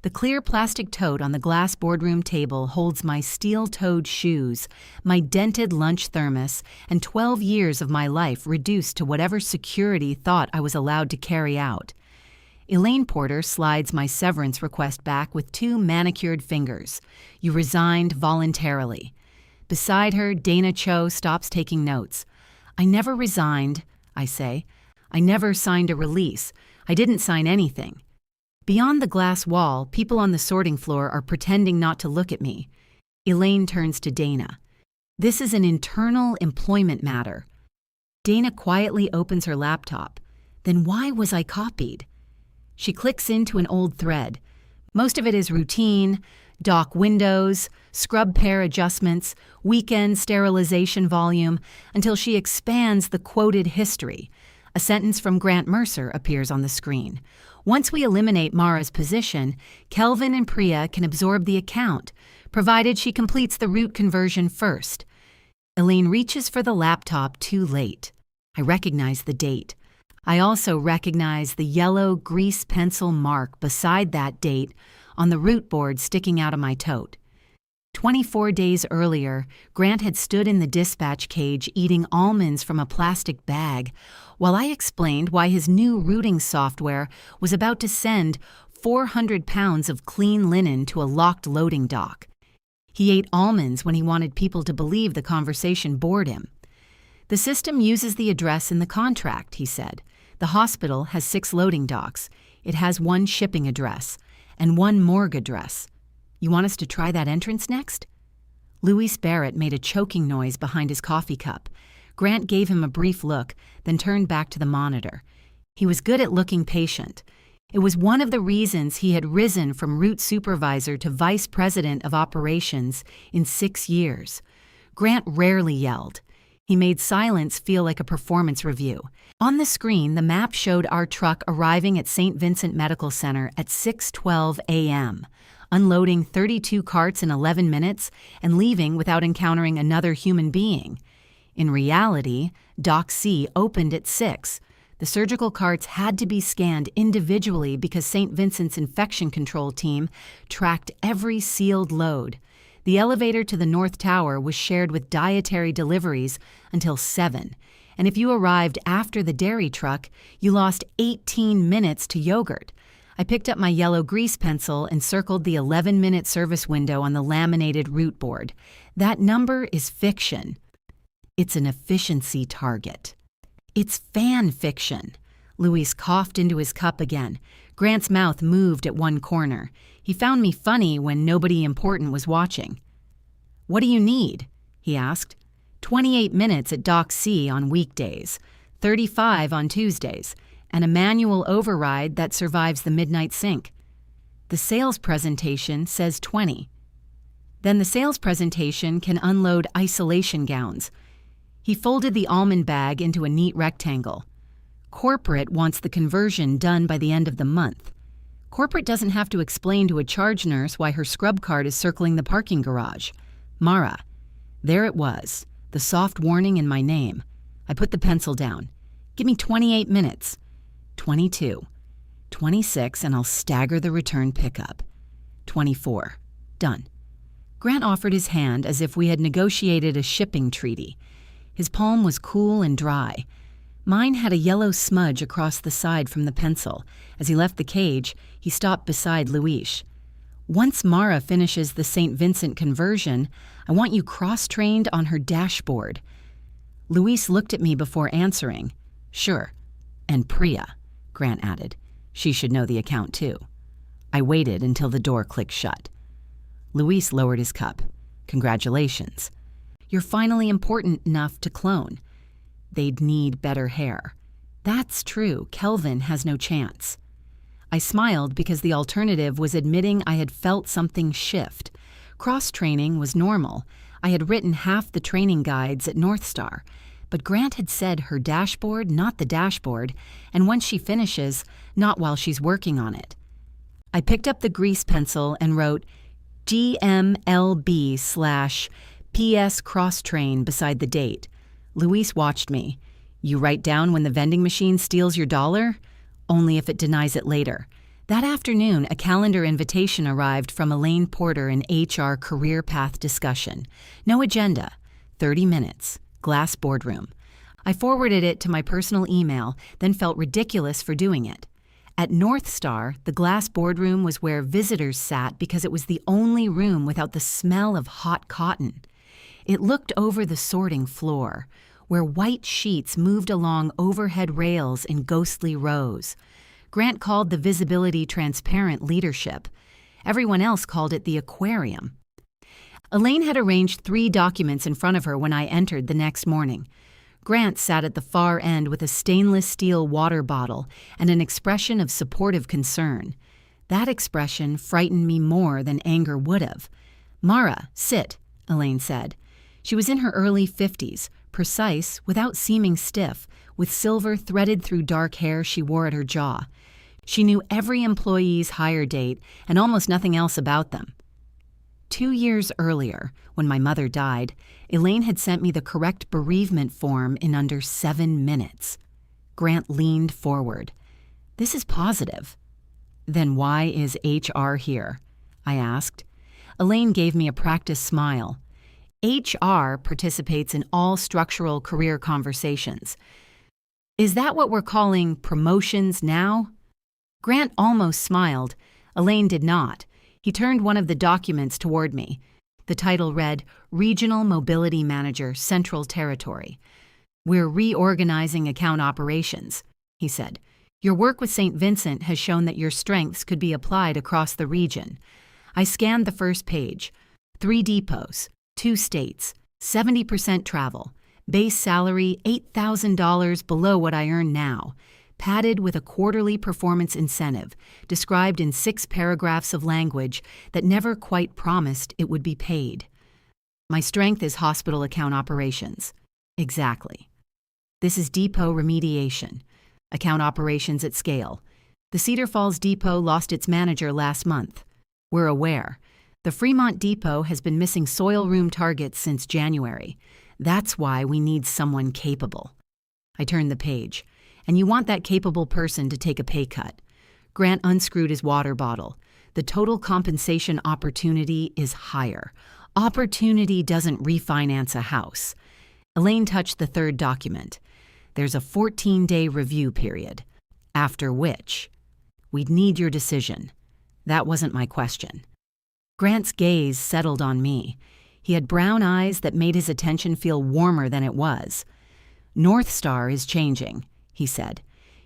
The clear plastic tote on the glass boardroom table holds my steel-toed shoes, my dented lunch thermos, and 12 years of my life reduced to whatever security thought I was allowed to carry out. Elaine Porter slides my severance request back with 2 manicured fingers. You resigned voluntarily. Beside her, Dana Cho stops taking notes. I never resigned, I say. I never signed a release. I didn't sign anything. Beyond the glass wall, people on the sorting floor are pretending not to look at me. Elaine turns to Dana. This is an internal employment matter. Dana quietly opens her laptop. Then why was I copied? She clicks into an old thread. Most of it is routine, dock windows, scrub pair adjustments, weekend sterilization volume, until she expands the quoted history. A sentence from Grant Mercer appears on the screen. Once we eliminate Mara's position, Kelvin and Priya can absorb the account, provided she completes the root conversion first. Elaine reaches for the laptop too late. I recognize the date. I also recognize the yellow grease pencil mark beside that date on the root board sticking out of my tote. 24 days earlier, Grant had stood in the dispatch cage eating almonds from a plastic bag while I explained why his new routing software was about to send 400 pounds of clean linen to a locked loading dock. He ate almonds when he wanted people to believe the conversation bored him. The system uses the address in the contract, he said. The hospital has 6 loading docks. It has 1 shipping address and 1 morgue address. You want us to try that entrance next? Luis Barrett made a choking noise behind his coffee cup. Grant gave him a brief look, then turned back to the monitor. He was good at looking patient. It was one of the reasons he had risen from route supervisor to vice president of operations in 6 years. Grant rarely yelled. He made silence feel like a performance review. On the screen, the map showed our truck arriving at St. Vincent Medical Center at 6:12 a.m., unloading 32 carts in 11 minutes and leaving without encountering another human being. In reality, Dock C opened at 6. The surgical carts had to be scanned individually because St. Vincent's infection control team tracked every sealed load. The elevator to the North Tower was shared with dietary deliveries until 7. And if you arrived after the dairy truck, you lost 18 minutes to yogurt. I picked up my yellow grease pencil and circled the 11-minute service window on the laminated route board. That number is fiction. It's an efficiency target. It's fan fiction. Luis coughed into his cup again. Grant's mouth moved at one corner. He found me funny when nobody important was watching. What do you need? He asked. 28 minutes at Dock C on weekdays, 35 on Tuesdays, and a manual override that survives the midnight sync. The sales presentation says 20. Then the sales presentation can unload isolation gowns. He folded the almond bag into a neat rectangle. Corporate wants the conversion done by the end of the month. Corporate doesn't have to explain to a charge nurse why her scrub cart is circling the parking garage. Mara. There it was, the soft warning in my name. I put the pencil down. Give me 28 minutes. 22. 26, and I'll stagger the return pickup. 24. Done. Grant offered his hand as if we had negotiated a shipping treaty. His palm was cool and dry. Mine had a yellow smudge across the side from the pencil. As he left the cage, he stopped beside Luis. Once Mara finishes the St. Vincent conversion, I want you cross-trained on her dashboard. Luis looked at me before answering. Sure. And Priya, Grant added. She should know the account too. I waited until the door clicked shut. Luis lowered his cup. Congratulations. You're finally important enough to clone. They'd need better hair. That's true. Kelvin has no chance. I smiled because the alternative was admitting I had felt something shift. Cross-training was normal. I had written half the training guides at Northstar, but Grant had said her dashboard, not the dashboard, and once she finishes, not while she's working on it. I picked up the grease pencil and wrote GMLB/PS cross-train beside the date. Luis watched me. You write down when the vending machine steals your dollar? Only if it denies it later. That afternoon, a calendar invitation arrived from Elaine Porter, an HR career path discussion. No agenda. 30 minutes. Glass boardroom. I forwarded it to my personal email, then felt ridiculous for doing it. At Northstar, the glass boardroom was where visitors sat because it was the only room without the smell of hot cotton. It looked over the sorting floor, where white sheets moved along overhead rails in ghostly rows. Grant called the visibility transparent leadership. Everyone else called it the aquarium. Elaine had arranged 3 documents in front of her when I entered the next morning. Grant sat at the far end with a stainless steel water bottle and an expression of supportive concern. That expression frightened me more than anger would have. "Mara, sit," Elaine said. She was in her early 50s, precise, without seeming stiff, with silver threaded through dark hair she wore at her jaw. She knew every employee's hire date and almost nothing else about them. 2 years earlier, when my mother died, Elaine had sent me the correct bereavement form in under 7 minutes. Grant leaned forward. "This is positive." "Then why is HR here?" I asked. Elaine gave me a practiced smile. "HR participates in all structural career conversations." "Is that what we're calling promotions now?" Grant almost smiled. Elaine did not. He turned one of the documents toward me. The title read, Regional Mobility Manager, Central Territory. "We're reorganizing account operations," he said. "Your work with St. Vincent has shown that your strengths could be applied across the region." I scanned the first page. 3 depots, 2 states, 70% travel, base salary $8,000 below what I earn now, padded with a quarterly performance incentive, described in 6 paragraphs of language that never quite promised it would be paid. My strength is hospital account operations. Exactly. This is depot remediation, account operations at scale. The Cedar Falls depot lost its manager last month. We're aware. The Fremont depot has been missing soil room targets since January. That's why we need someone capable. I turned the page. And you want that capable person to take a pay cut. Grant unscrewed his water bottle. The total compensation opportunity is higher. Opportunity doesn't refinance a house. Elaine touched the 3rd document. There's a 14-day review period, after which we'd need your decision. That wasn't my question. Grant's gaze settled on me. He had brown eyes that made his attention feel warmer than it was. "Northstar is changing," he said.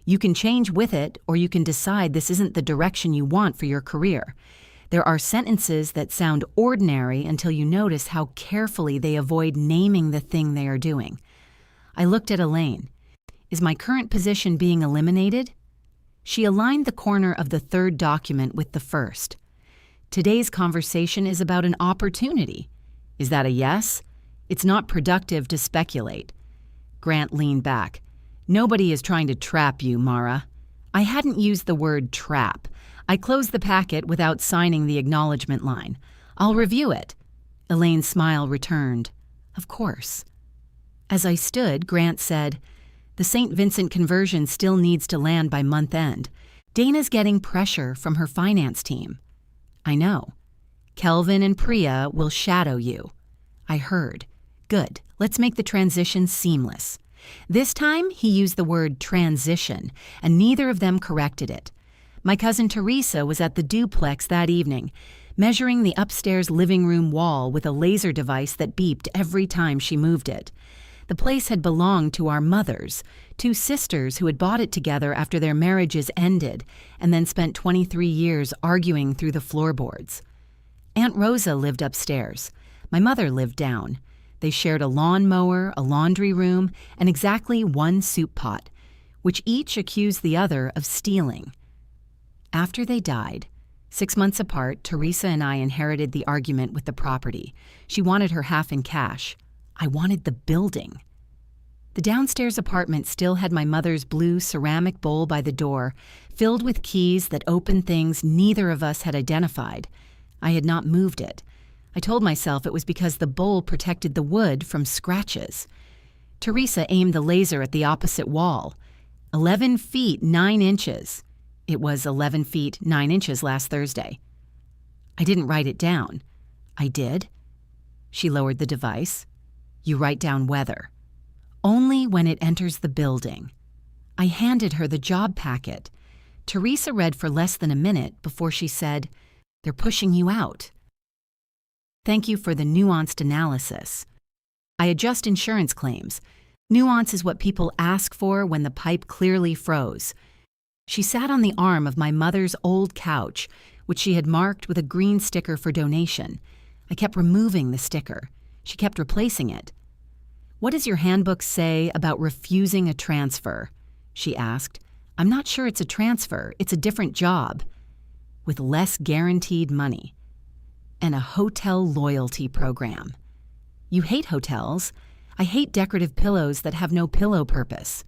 "You can change with it, or you can decide this isn't the direction you want for your career. There are sentences that sound ordinary until you notice how carefully they avoid naming the thing they are doing." I looked at Elaine. "Is my current position being eliminated?" She aligned the corner of the 3rd document with the first. "Today's conversation is about an opportunity. Is that a yes? It's not productive to speculate." Grant leaned back. "Nobody is trying to trap you, Mara." I hadn't used the word trap. I closed the packet without signing the acknowledgement line. "I'll review it." Elaine's smile returned. "Of course." As I stood, Grant said, "The St. Vincent conversion still needs to land by month end. Dana's getting pressure from her finance team." "I know." "Kelvin and Priya will shadow you." I heard. "Good. Let's make the transition seamless." This time, he used the word transition, and neither of them corrected it. My cousin Teresa was at the duplex that evening, measuring the upstairs living room wall with a laser device that beeped every time she moved it. The place had belonged to our mothers, 2 sisters who had bought it together after their marriages ended and then spent 23 years arguing through the floorboards. Aunt Rosa lived upstairs. My mother lived down. They shared a lawnmower, a laundry room, and exactly 1 soup pot, which each accused the other of stealing. After they died, 6 months apart, Teresa and I inherited the argument with the property. She wanted her half in cash. I wanted the building. The downstairs apartment still had my mother's blue ceramic bowl by the door, filled with keys that opened things neither of us had identified. I had not moved it. I told myself it was because the bowl protected the wood from scratches. Teresa aimed the laser at the opposite wall. 11 feet 9 inches. It was 11 feet 9 inches last Thursday. I didn't write it down. I did. She lowered the device. You write down weather. Only when it enters the building. I handed her the job packet. Teresa read for less than a minute before she said, "They're pushing you out. Thank you for the nuanced analysis. I adjust insurance claims. Nuance is what people ask for when the pipe clearly froze." She sat on the arm of my mother's old couch, which she had marked with a green sticker for donation. I kept removing the sticker. She kept replacing it. "What does your handbook say about refusing a transfer?" she asked. "I'm not sure it's a transfer. It's a different job. With less guaranteed money. And a hotel loyalty program. You hate hotels. I hate decorative pillows that have no pillow purpose."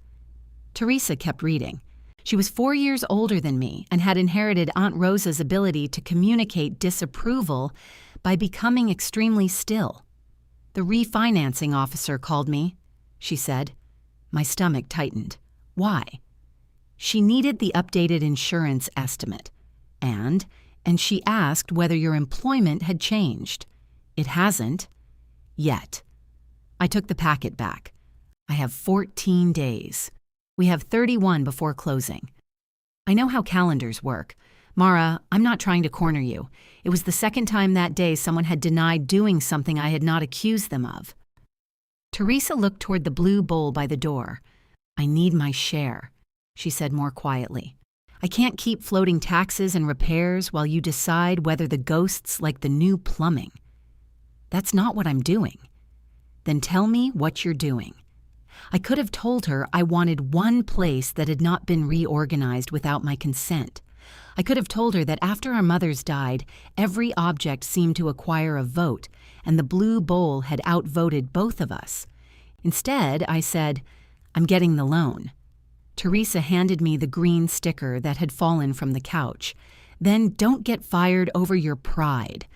Teresa kept reading. She was 4 years older than me and had inherited Aunt Rosa's ability to communicate disapproval by becoming extremely still. "The refinancing officer called me," she said. My stomach tightened. Why? She needed the updated insurance estimate. And she asked whether your employment had changed. It hasn't. Yet. I took the packet back. I have 14 days. We have 31 before closing. I know how calendars work. Mara, I'm not trying to corner you. It was the second time that day someone had denied doing something I had not accused them of. Teresa looked toward the blue bowl by the door. "I need my share," she said more quietly. "I can't keep floating taxes and repairs while you decide whether the ghosts like the new plumbing. That's not what I'm doing." "Then tell me what you're doing." I could have told her I wanted one place that had not been reorganized without my consent. I could have told her that after our mothers died, every object seemed to acquire a vote, and the blue bowl had outvoted both of us. Instead, I said, "I'm getting the loan." Teresa handed me the green sticker that had fallen from the couch. "Then don't get fired over your pride."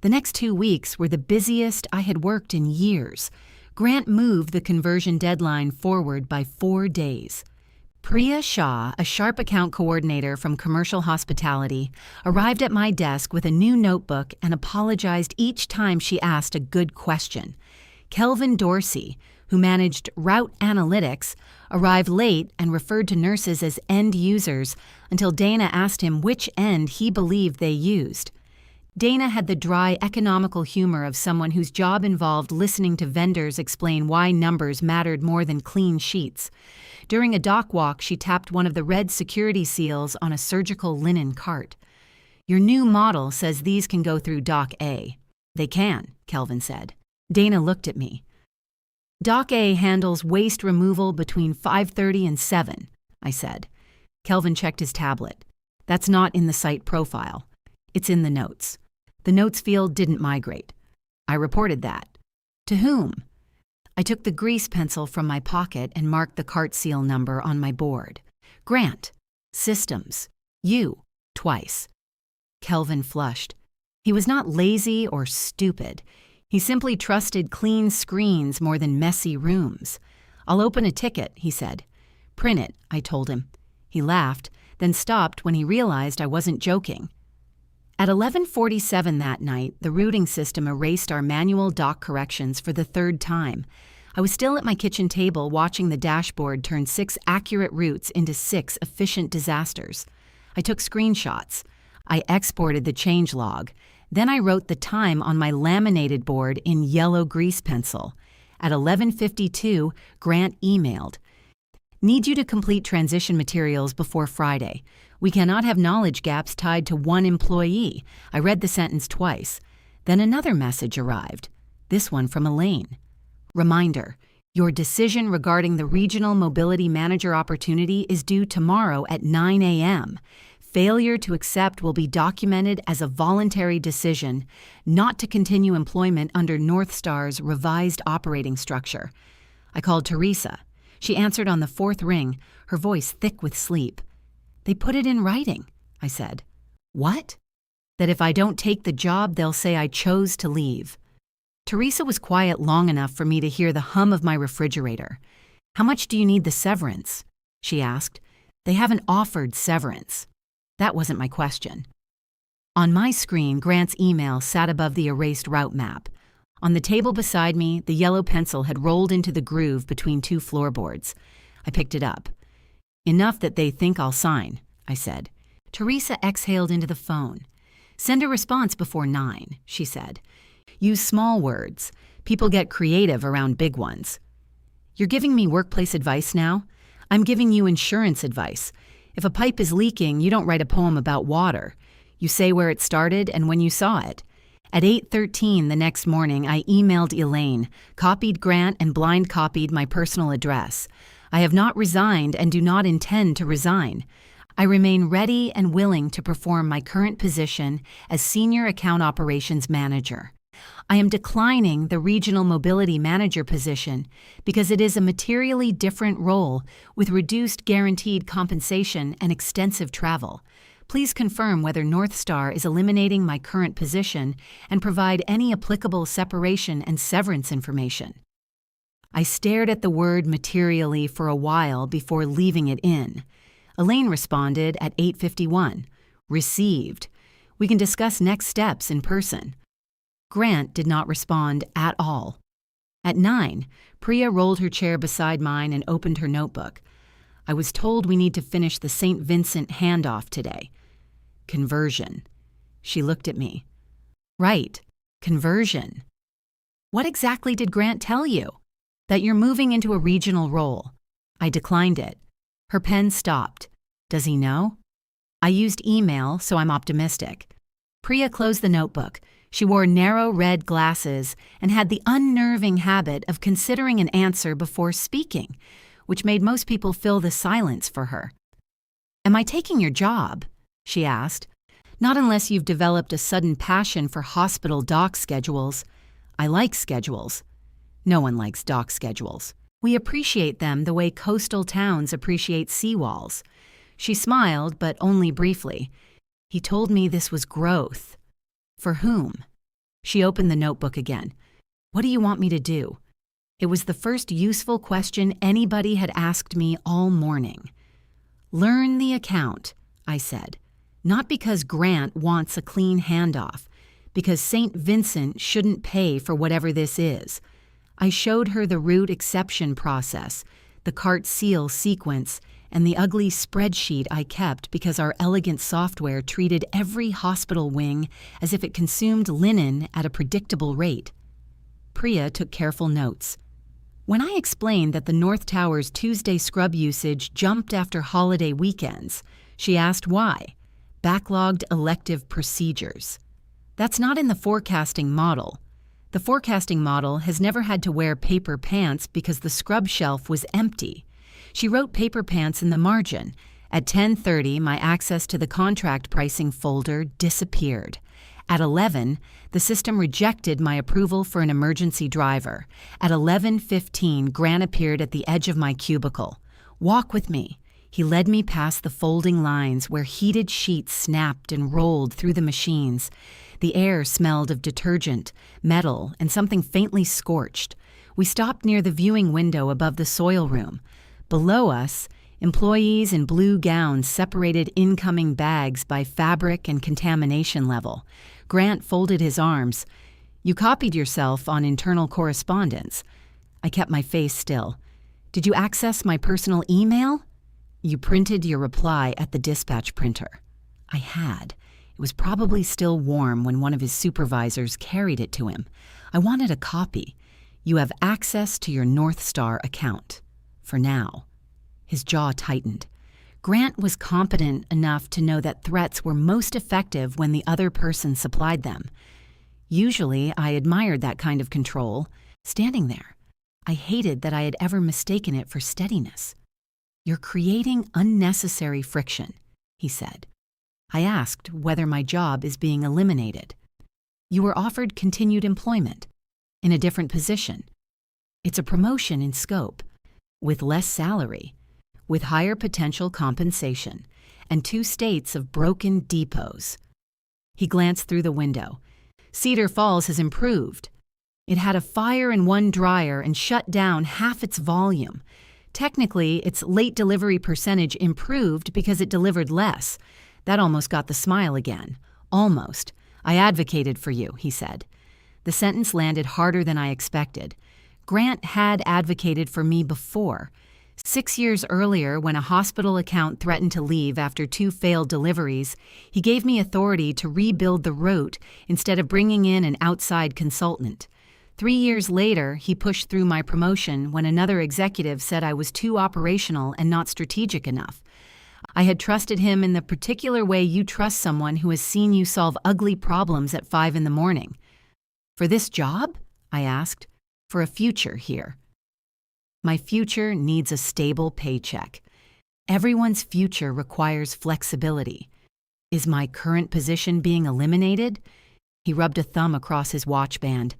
The next 2 weeks were the busiest I had worked in years. Grant moved the conversion deadline forward by 4 days. Priya Shah, a sharp account coordinator from commercial hospitality, arrived at my desk with a new notebook and apologized each time she asked a good question. Kelvin Dorsey, who managed route analytics, arrived late and referred to nurses as end users until Dana asked him which end he believed they used. Dana had the dry, economical humor of someone whose job involved listening to vendors explain why numbers mattered more than clean sheets. During a dock walk, she tapped one of the red security seals on a surgical linen cart. "Your new model says these can go through Dock A." "They can," Kelvin said. Dana looked at me. "Dock A handles waste removal between 5:30 and 7, I said. Kelvin checked his tablet. "That's not in the site profile. It's in the notes. The notes field didn't migrate. I reported that." "To whom?" I took the grease pencil from my pocket and marked the cart seal number on my board. "Grant. Systems. You. Twice." Kelvin flushed. He was not lazy or stupid. He simply trusted clean screens more than messy rooms. "I'll open a ticket," he said. "Print it," I told him. He laughed, then stopped when he realized I wasn't joking. At 11:47 that night, the routing system erased our manual dock corrections for the 3rd time. I was still at my kitchen table watching the dashboard turn 6 accurate routes into 6 efficient disasters. I took screenshots. I exported the change log. Then I wrote the time on my laminated board in yellow grease pencil. At 11:52, Grant emailed. "Need you to complete transition materials before Friday. We cannot have knowledge gaps tied to one employee." I read the sentence twice. Then another message arrived, this one from Elaine. "Reminder, your decision regarding the regional mobility manager opportunity is due tomorrow at 9 a.m. Failure to accept will be documented as a voluntary decision not to continue employment under Northstar's revised operating structure." I called Teresa. She answered on the 4th ring, her voice thick with sleep. "They put it in writing," I said. "What?" "That if I don't take the job, they'll say I chose to leave." Teresa was quiet long enough for me to hear the hum of my refrigerator. "How much do you need the severance?" she asked. "They haven't offered severance." That wasn't my question. On my screen, Grant's email sat above the erased route map. On the table beside me, the yellow pencil had rolled into the groove between two floorboards. I picked it up. "Enough that they think I'll sign," I said. Teresa exhaled into the phone. "Send a response before 9, she said. "Use small words. People get creative around big ones." "You're giving me workplace advice now? I'm giving you insurance advice. If a pipe is leaking, you don't write a poem about water. You say where it started and when you saw it." At 8:13 the next morning, I emailed Elaine, copied Grant, and blind copied my personal address. I have not resigned and do not intend to resign. I remain ready and willing to perform my current position as Senior Account Operations Manager. I am declining the Regional Mobility Manager position because it is a materially different role with reduced guaranteed compensation and extensive travel. Please confirm whether Northstar is eliminating my current position and provide any applicable separation and severance information. I stared at the word materially for a while before leaving it in. Elaine responded at 8:51. "Received. We can discuss next steps in person." Grant did not respond at all. At 9, Priya rolled her chair beside mine and opened her notebook. "I was told we need to finish the St. Vincent handoff today." "Conversion." She looked at me. "Right, conversion. What exactly did Grant tell you?" "That you're moving into a regional role." I declined it. Her pen stopped. "Does he know?" I used email, so I'm optimistic. Priya closed the notebook. She wore narrow red glasses and had the unnerving habit of considering an answer before speaking, which made most people fill the silence for her. "Am I taking your job?" she asked. "Not unless you've developed a sudden passion for hospital dock schedules." "I like schedules." "No one likes dock schedules. We appreciate them the way coastal towns appreciate seawalls." She smiled, but only briefly. "He told me this was growth." "For whom?" She opened the notebook again. "What do you want me to do?" It was the first useful question anybody had asked me all morning. "Learn the account," I said. "Not because Grant wants a clean handoff, because St. Vincent shouldn't pay for whatever this is." I showed her the root exception process, the cart seal sequence, and the ugly spreadsheet I kept because our elegant software treated every hospital wing as if it consumed linen at a predictable rate. Priya took careful notes. When I explained that the North Tower's Tuesday scrub usage jumped after holiday weekends, she asked why. Backlogged elective procedures. That's not in the forecasting model. The forecasting model has never had to wear paper pants because the scrub shelf was empty. She wrote paper pants in the margin. At 10:30, my access to the contract pricing folder disappeared. At 11, the system rejected my approval for an emergency driver. At 11:15, Grant appeared at the edge of my cubicle. "Walk with me." He led me past the folding lines where heated sheets snapped and rolled through the machines. The air smelled of detergent, metal, and something faintly scorched. We stopped near the viewing window above the soil room. Below us, employees in blue gowns separated incoming bags by fabric and contamination level. Grant folded his arms. "You copied yourself on internal correspondence." I kept my face still. "Did you access my personal email?" "You printed your reply at the dispatch printer." I had. It was probably still warm when one of his supervisors carried it to him. I wanted a copy. "You have access to your Northstar account. For now." His jaw tightened. Grant was competent enough to know that threats were most effective when the other person supplied them. Usually, I admired that kind of control, standing there. I hated that I had ever mistaken it for steadiness. "You're creating unnecessary friction," he said. I asked whether my job is being eliminated. "You were offered continued employment, in a different position. It's a promotion in scope, with less salary, with higher potential compensation, and 2 states of broken depots." He glanced through the window. "Cedar Falls has improved. It had a fire in one dryer and shut down half its volume. Technically, its late delivery percentage improved because it delivered less. That almost got the smile again. Almost. I advocated for you, he said. The sentence landed harder than I expected. Grant had advocated for me before. 6 years earlier, when a hospital account threatened to leave after 2 failed deliveries, he gave me authority to rebuild the route instead of bringing in an outside consultant. 3 years later, he pushed through my promotion when another executive said I was too operational and not strategic enough. I had trusted him in the particular way you trust someone who has seen you solve ugly problems at 5 in the morning. For this job? I asked. For a future here. My future needs a stable paycheck. Everyone's future requires flexibility. Is my current position being eliminated? He rubbed a thumb across his watch band.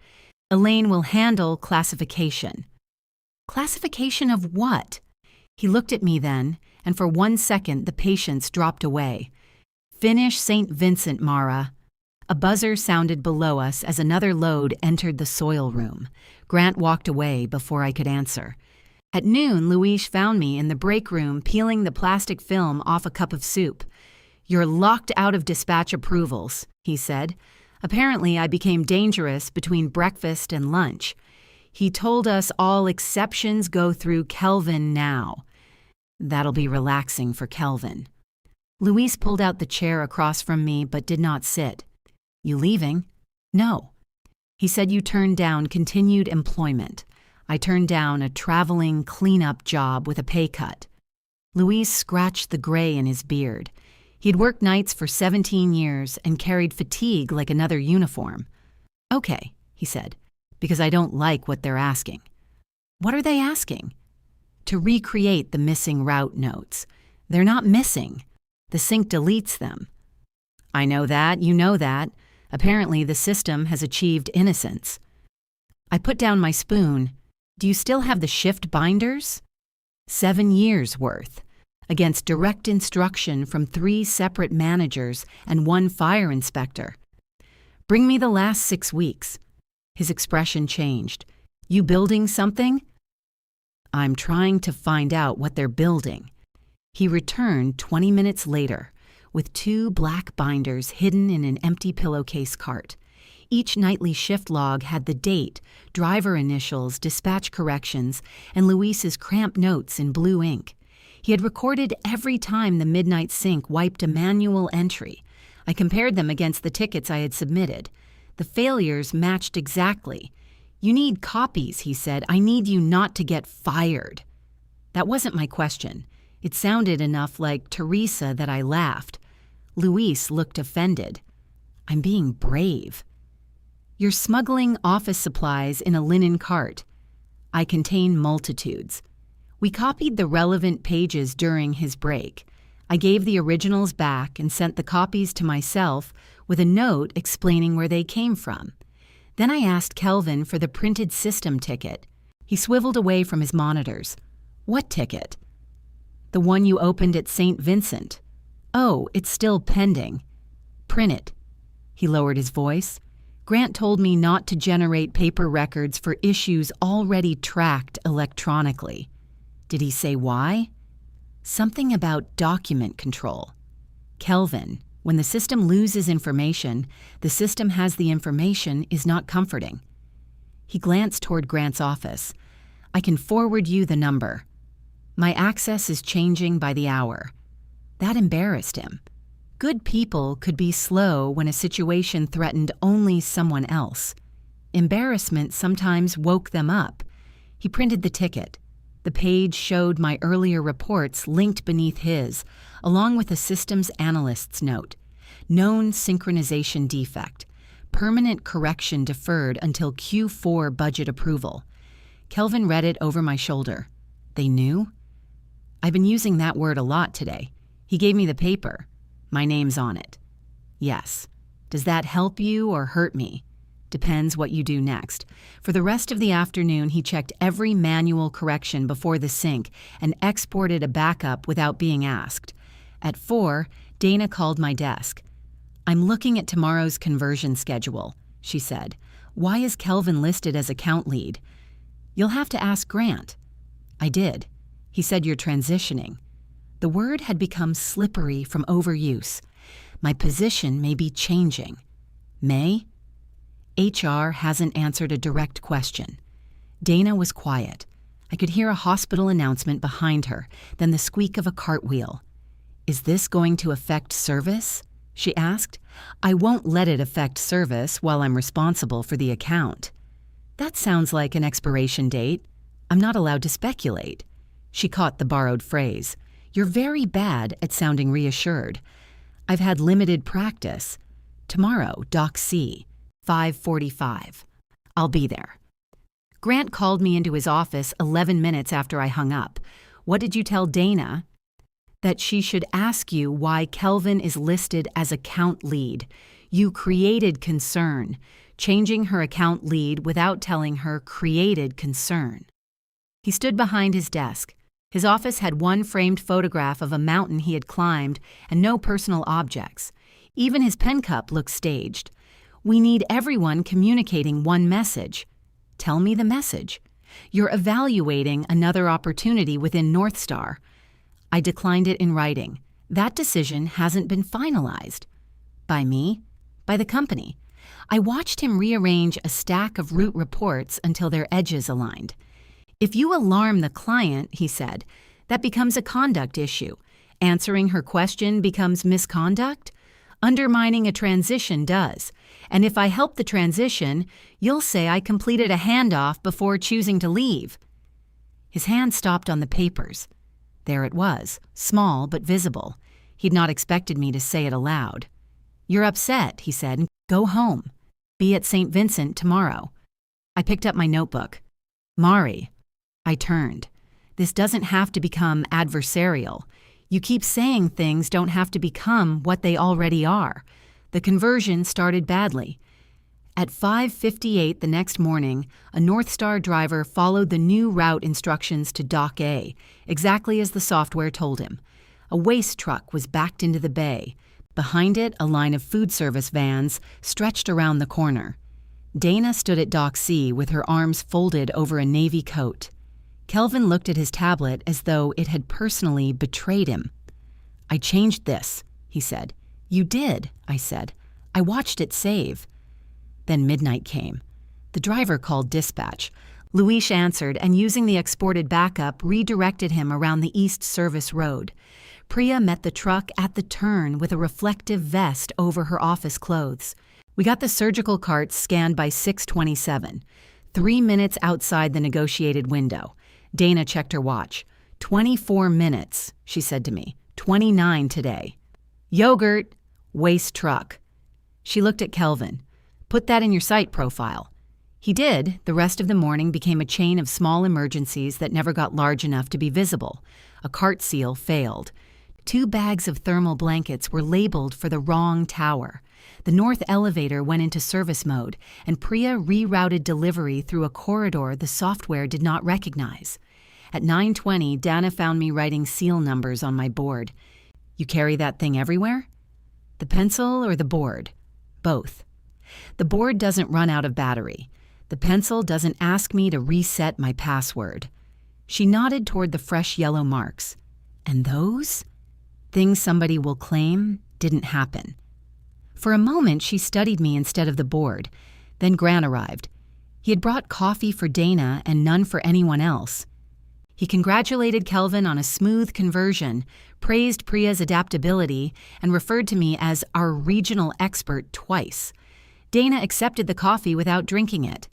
Elaine will handle classification. Classification of what? He looked at me then, and for 1 second the patience dropped away. Finish St. Vincent, Mara. A buzzer sounded below us as another load entered the soil room. Grant walked away before I could answer. At noon, Louise found me in the break room peeling the plastic film off a cup of soup. "You're locked out of dispatch approvals," he said. Apparently, I became dangerous between breakfast and lunch. He told us all exceptions go through Kelvin now. That'll be relaxing for Kelvin. Louise pulled out the chair across from me but did not sit. "You leaving?" "No." He said you turned down continued employment. I turned down a traveling cleanup job with a pay cut. Louise scratched the gray in his beard. He'd worked nights for 17 years and carried fatigue like another uniform. "Okay," he said, "because I don't like what they're asking." "What are they asking?" "To recreate the missing route notes. They're not missing. The sync deletes them." "I know that, you know that. Apparently the system has achieved innocence." I put down my spoon. "Do you still have the shift binders?" 7 years' worth, against direct instruction from 3 separate managers and 1 fire inspector. "Bring me the last 6 weeks. His expression changed. "You building something?" "I'm trying to find out what they're building." He returned 20 minutes later with 2 black binders hidden in an empty pillowcase cart. Each nightly shift log had the date, driver initials, dispatch corrections, and Luis's cramped notes in blue ink. He had recorded every time the midnight sync wiped a manual entry. I compared them against the tickets I had submitted. The failures matched exactly. "You need copies," he said. "I need you not to get fired." That wasn't my question. It sounded enough like Teresa that I laughed. Luis looked offended. "I'm being brave." "You're smuggling office supplies in a linen cart." I contain multitudes. We copied the relevant pages during his break. I gave the originals back and sent the copies to myself with a note explaining where they came from. Then I asked Kelvin for the printed system ticket. He swiveled away from his monitors. "What ticket?" "The one you opened at St. Vincent." "Oh, it's still pending." "Print it." He lowered his voice. "Grant told me not to generate paper records for issues already tracked electronically." Did he say why? Something about document control. "Kelvin, when the system loses information, the system has the information is not comforting." He glanced toward Grant's office. "I can forward you the number." My access is changing by the hour. That embarrassed him. Good people could be slow when a situation threatened only someone else. Embarrassment sometimes woke them up. He printed the ticket. The page showed my earlier reports linked beneath his, along with a systems analyst's note. Known synchronization defect. Permanent correction deferred until Q4 budget approval. Kelvin read it over my shoulder. They knew? I've been using that word a lot today. He gave me the paper. My name's on it. Yes. Does that help you or hurt me? Depends what you do next. For the rest of the afternoon, he checked every manual correction before the sync and exported a backup without being asked. At 4, Dana called my desk. "I'm looking at tomorrow's conversion schedule," she said. "Why is Kelvin listed as account lead?" "You'll have to ask Grant." I did. He said you're transitioning. The word had become slippery from overuse. My position may be changing. May? HR hasn't answered a direct question. Dana was quiet. I could hear a hospital announcement behind her, then the squeak of a cartwheel. Is this going to affect service? She asked. I won't let it affect service while I'm responsible for the account. That sounds like an expiration date. I'm not allowed to speculate. She caught the borrowed phrase. You're very bad at sounding reassured. I've had limited practice. Tomorrow, Doc C, 5:45. I'll be there. Grant called me into his office 11 minutes after I hung up. What did you tell Dana? That she should ask you why Kelvin is listed as account lead. You created concern. Changing her account lead without telling her created concern. He stood behind his desk. His office had one framed photograph of a mountain he had climbed and no personal objects. Even his pen cup looked staged. We need everyone communicating one message. Tell me the message. You're evaluating another opportunity within Northstar. I declined it in writing. That decision hasn't been finalized. By me? By the company. I watched him rearrange a stack of route reports until their edges aligned. If you alarm the client, he said, that becomes a conduct issue. Answering her question becomes misconduct? Undermining a transition does. And if I help the transition, you'll say I completed a handoff before choosing to leave. His hand stopped on the papers. There it was, small but visible. He'd not expected me to say it aloud. You're upset, he said. Go home. Be at St. Vincent tomorrow. I picked up my notebook. Mari. I turned. This doesn't have to become adversarial. You keep saying things don't have to become what they already are. The conversion started badly. At 5:58 the next morning, a Northstar driver followed the new route instructions to Dock A, exactly as the software told him. A waste truck was backed into the bay. Behind it, a line of food service vans stretched around the corner. Dana stood at Dock C with her arms folded over a navy coat. Kelvin looked at his tablet as though it had personally betrayed him. I changed this, he said. You did, I said. I watched it save. Then midnight came. The driver called dispatch. Luis answered and using the exported backup redirected him around the East Service Road. Priya met the truck at the turn with a reflective vest over her office clothes. We got the surgical cart scanned by 6:27, 3 minutes outside the negotiated window. Dana checked her watch. 24 minutes, she said to me. 29 today. Yogurt. Waste truck. She looked at Kelvin. Put that in your site profile. He did. The rest of the morning became a chain of small emergencies that never got large enough to be visible. A cart seal failed. 2 bags of thermal blankets were labeled for the wrong tower. The north elevator went into service mode, and Priya rerouted delivery through a corridor the software did not recognize. At 9:20, Dana found me writing seal numbers on my board. You carry that thing everywhere? The pencil or the board? Both. The board doesn't run out of battery. The pencil doesn't ask me to reset my password. She nodded toward the fresh yellow marks. And those? Things somebody will claim didn't happen. For a moment, she studied me instead of the board. Then Grant arrived. He had brought coffee for Dana and none for anyone else. He congratulated Kelvin on a smooth conversion, praised Priya's adaptability, and referred to me as our regional expert twice. Dana accepted the coffee without drinking it.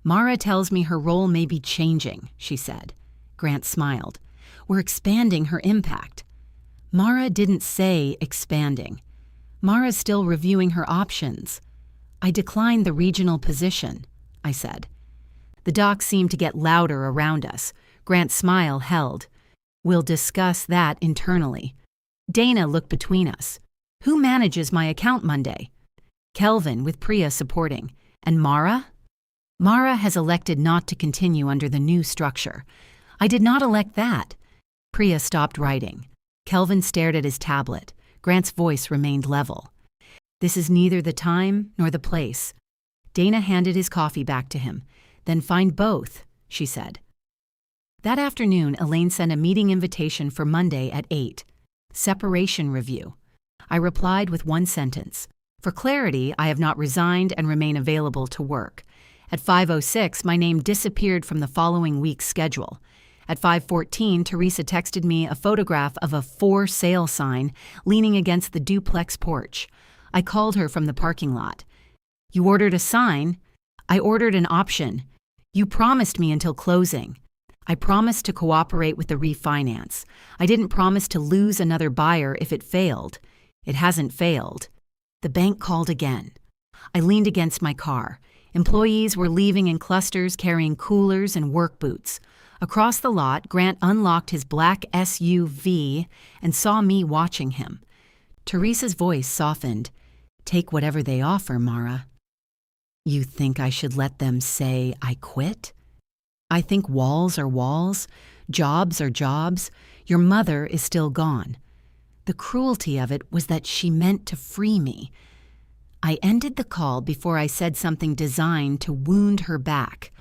Mara tells me her role may be changing, she said. Grant smiled. We're expanding her impact. Mara didn't say expanding. Mara's still reviewing her options. I declined the regional position, I said. The dock seemed to get louder around us. Grant's smile held. We'll discuss that internally. Dana looked between us. Who manages my account Monday? Kelvin, with Priya supporting. And Mara? Mara has elected not to continue under the new structure. I did not elect that. Priya stopped writing. Kelvin stared at his tablet. Grant's voice remained level. This is neither the time nor the place. Dana handed his coffee back to him. Then find both, she said. That afternoon, Elaine sent a meeting invitation for Monday at 8. Separation review. I replied with one sentence. For clarity, I have not resigned and remain available to work. At 5:06, my name disappeared from the following week's schedule. At 5:14, Teresa texted me a photograph of a for sale sign leaning against the duplex porch. I called her from the parking lot. You ordered a sign? I ordered an option. You promised me until closing. I promised to cooperate with the refinance. I didn't promise to lose another buyer if it failed. It hasn't failed. The bank called again. I leaned against my car. Employees were leaving in clusters carrying coolers and work boots. Across the lot, Grant unlocked his black SUV and saw me watching him. Teresa's voice softened. Take whatever they offer, Mara. You think I should let them say I quit? I think walls are walls, jobs are jobs. Your mother is still gone. The cruelty of it was that she meant to free me. I ended the call before I said something designed to wound her back.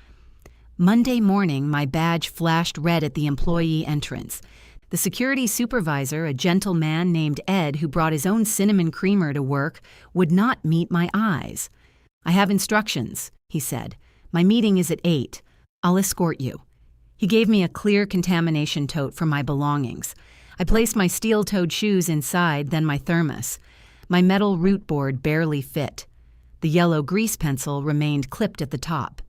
Monday morning, my badge flashed red at the employee entrance. The security supervisor, a gentle man named Ed who brought his own cinnamon creamer to work, would not meet my eyes. I have instructions, he said. My meeting is at 8. I'll escort you. He gave me a clear contamination tote for my belongings. I placed my steel-toed shoes inside, then my thermos. My metal root board barely fit. The yellow grease pencil remained clipped at the top.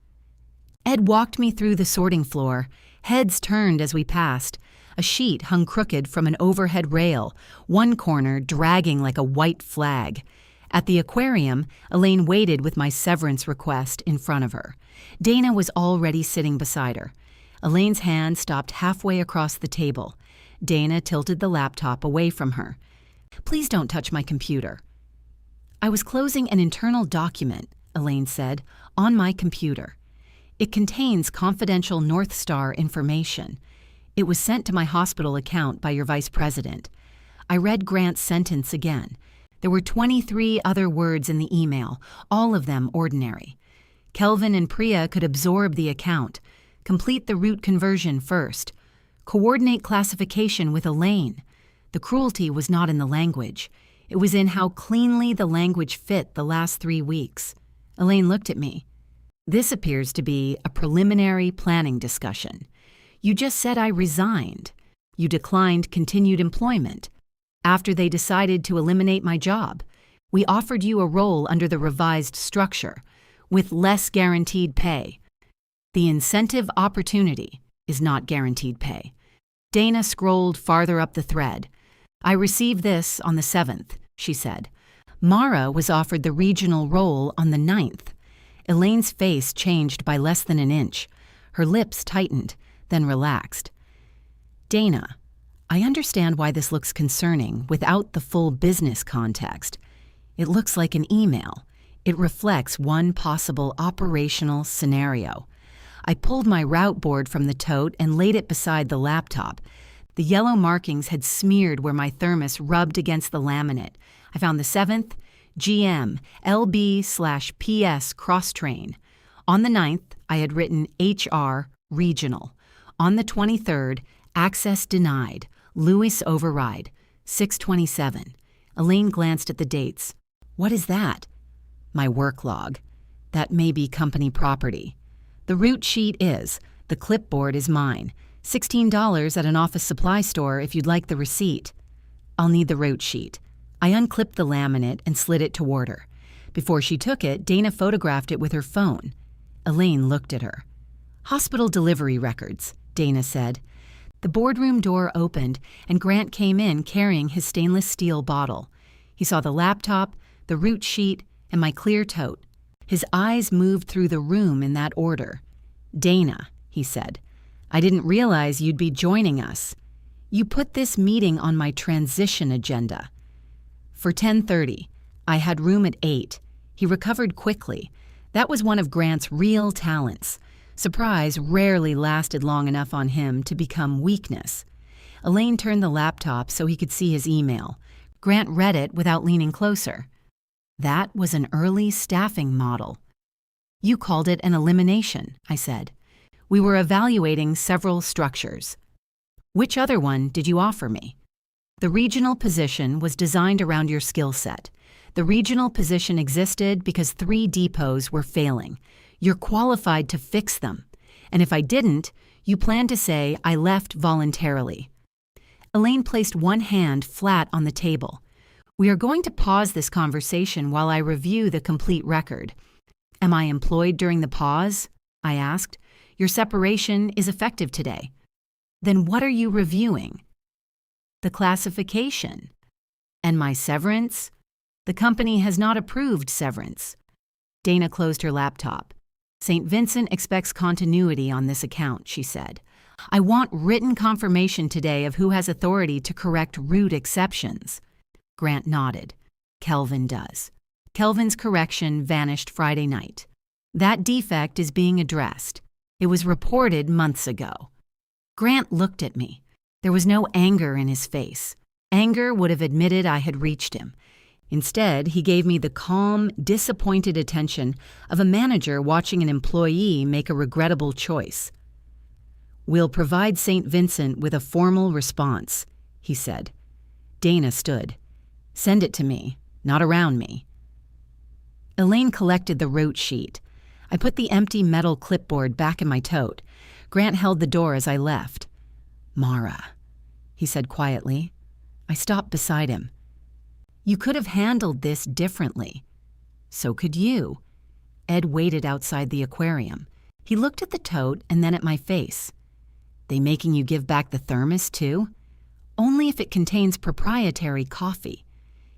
Ed walked me through the sorting floor. Heads turned as we passed. A sheet hung crooked from an overhead rail, one corner dragging like a white flag. At the aquarium, Elaine waited with my severance request in front of her. Dana was already sitting beside her. Elaine's hand stopped halfway across the table. Dana tilted the laptop away from her. Please don't touch my computer. I was closing an internal document, Elaine said, on my computer. It contains confidential Northstar information. It was sent to my hospital account by your vice president. I read Grant's sentence again. There were 23 other words in the email, all of them ordinary. Kelvin and Priya could absorb the account. Complete the route conversion first. Coordinate classification with Elaine. The cruelty was not in the language. It was in how cleanly the language fit the last 3 weeks. Elaine looked at me. This appears to be a preliminary planning discussion. You just said I resigned. You declined continued employment. After they decided to eliminate my job, we offered you a role under the revised structure, with less guaranteed pay. The incentive opportunity is not guaranteed pay. Dana scrolled farther up the thread. I received this on the 7th, she said. Mara was offered the regional role on the 9th. Elaine's face changed by less than an inch. Her lips tightened, then relaxed. Dana, I understand why this looks concerning without the full business context. It looks like an email. It reflects one possible operational scenario. I pulled my route board from the tote and laid it beside the laptop. The yellow markings had smeared where my thermos rubbed against the laminate. I found the 7th, GM, LB/PS cross-train. On the 9th, I had written HR, regional. On the 23rd, access denied, Lewis override, 627. Elaine glanced at the dates. What is that? My work log. That may be company property. The route sheet is. The clipboard is mine. $16 at an office supply store if you'd like the receipt. I'll need the route sheet. I unclipped the laminate and slid it toward her. Before she took it, Dana photographed it with her phone. Elaine looked at her. Hospital delivery records, Dana said. The boardroom door opened, and Grant came in carrying his stainless steel bottle. He saw the laptop, the route sheet, and my clear tote. His eyes moved through the room in that order. Dana, he said, I didn't realize you'd be joining us. You put this meeting on my transition agenda. For 10:30, I had room at 8. He recovered quickly. That was one of Grant's real talents. Surprise rarely lasted long enough on him to become weakness. Elaine turned the laptop so he could see his email. Grant read it without leaning closer. That was an early staffing model. You called it an elimination, I said. We were evaluating several structures. Which other one did you offer me? The regional position was designed around your skill set. The regional position existed because 3 depots were failing. You're qualified to fix them. And if I didn't, you plan to say I left voluntarily. Elaine placed one hand flat on the table. We are going to pause this conversation while I review the complete record. Am I employed during the pause? I asked. Your separation is effective today. Then what are you reviewing? The classification. And my severance? The company has not approved severance. Dana closed her laptop. St. Vincent expects continuity on this account, she said. I want written confirmation today of who has authority to correct rude exceptions. Grant nodded. Kelvin does. Kelvin's correction vanished Friday night. That defect is being addressed. It was reported months ago. Grant looked at me. There was no anger in his face. Anger would have admitted I had reached him. Instead, he gave me the calm, disappointed attention of a manager watching an employee make a regrettable choice. We'll provide St. Vincent with a formal response, he said. Dana stood. Send it to me, not around me. Elaine collected the rote sheet. I put the empty metal clipboard back in my tote. Grant held the door as I left. Mara, he said quietly. I stopped beside him. You could have handled this differently. So could you. Ed waited outside the aquarium. He looked at the tote and then at my face. They making you give back the thermos, too? Only if it contains proprietary coffee.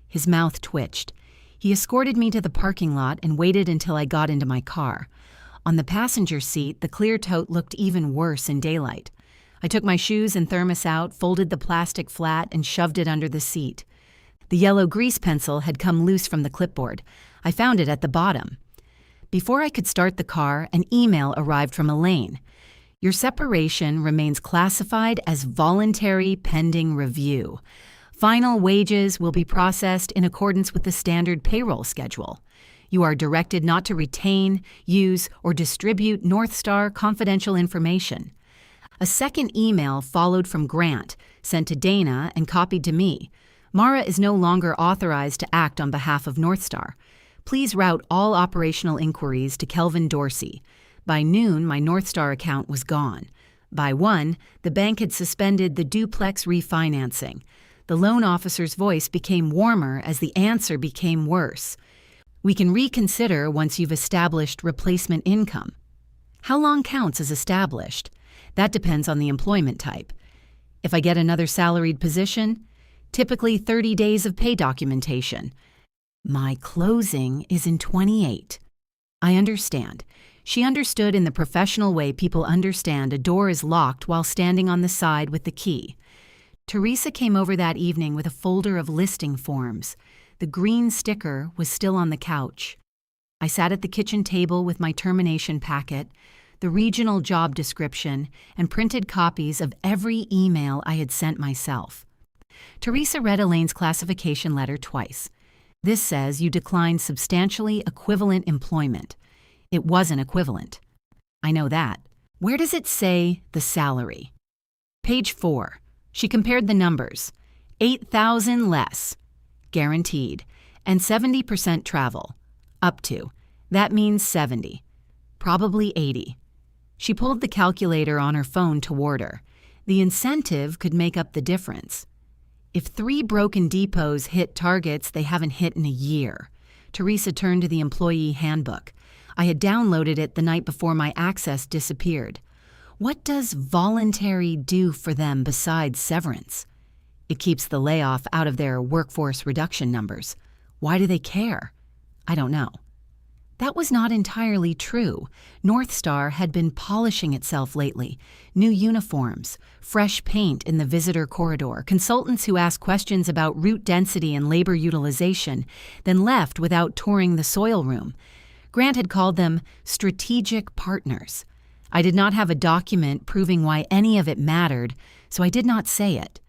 His mouth twitched. He escorted me to the parking lot and waited until I got into my car. On the passenger seat, the clear tote looked even worse in daylight. I took my shoes and thermos out, folded the plastic flat, and shoved it under the seat. The yellow grease pencil had come loose from the clipboard. I found it at the bottom. Before I could start the car, an email arrived from Elaine. Your separation remains classified as voluntary pending review. Final wages will be processed in accordance with the standard payroll schedule. You are directed not to retain, use, or distribute Northstar confidential information. A second email followed from Grant, sent to Dana and copied to me. Mara is no longer authorized to act on behalf of Northstar. Please route all operational inquiries to Kelvin Dorsey. By noon, my Northstar account was gone. By 1, the bank had suspended the duplex refinancing. The loan officer's voice became warmer as the answer became worse. We can reconsider once you've established replacement income. How long counts as established? That depends on the employment type. If I get another salaried position, typically 30 days of pay documentation. My closing is in 28. I understand. She understood in the professional way people understand a door is locked while standing on the side with the key. Teresa came over that evening with a folder of listing forms. The green sticker was still on the couch. I sat at the kitchen table with my termination packet, the regional job description, and printed copies of every email I had sent myself. Teresa read Elaine's classification letter twice. This says you declined substantially equivalent employment. It wasn't equivalent. I know that. Where does it say the salary? Page 4. She compared the numbers. 8,000 less. Guaranteed. And 70% travel. Up to. That means 70. Probably 80. She pulled the calculator on her phone toward her. The incentive could make up the difference. If 3 broken depots hit targets they haven't hit in a year. Teresa turned to the employee handbook. I had downloaded it the night before my access disappeared. What does voluntary do for them besides severance? It keeps the layoff out of their workforce reduction numbers. Why do they care? I don't know. That was not entirely true. Northstar had been polishing itself lately. New uniforms, fresh paint in the visitor corridor, consultants who asked questions about route density and labor utilization, then left without touring the soil room. Grant had called them strategic partners. I did not have a document proving why any of it mattered, so I did not say it.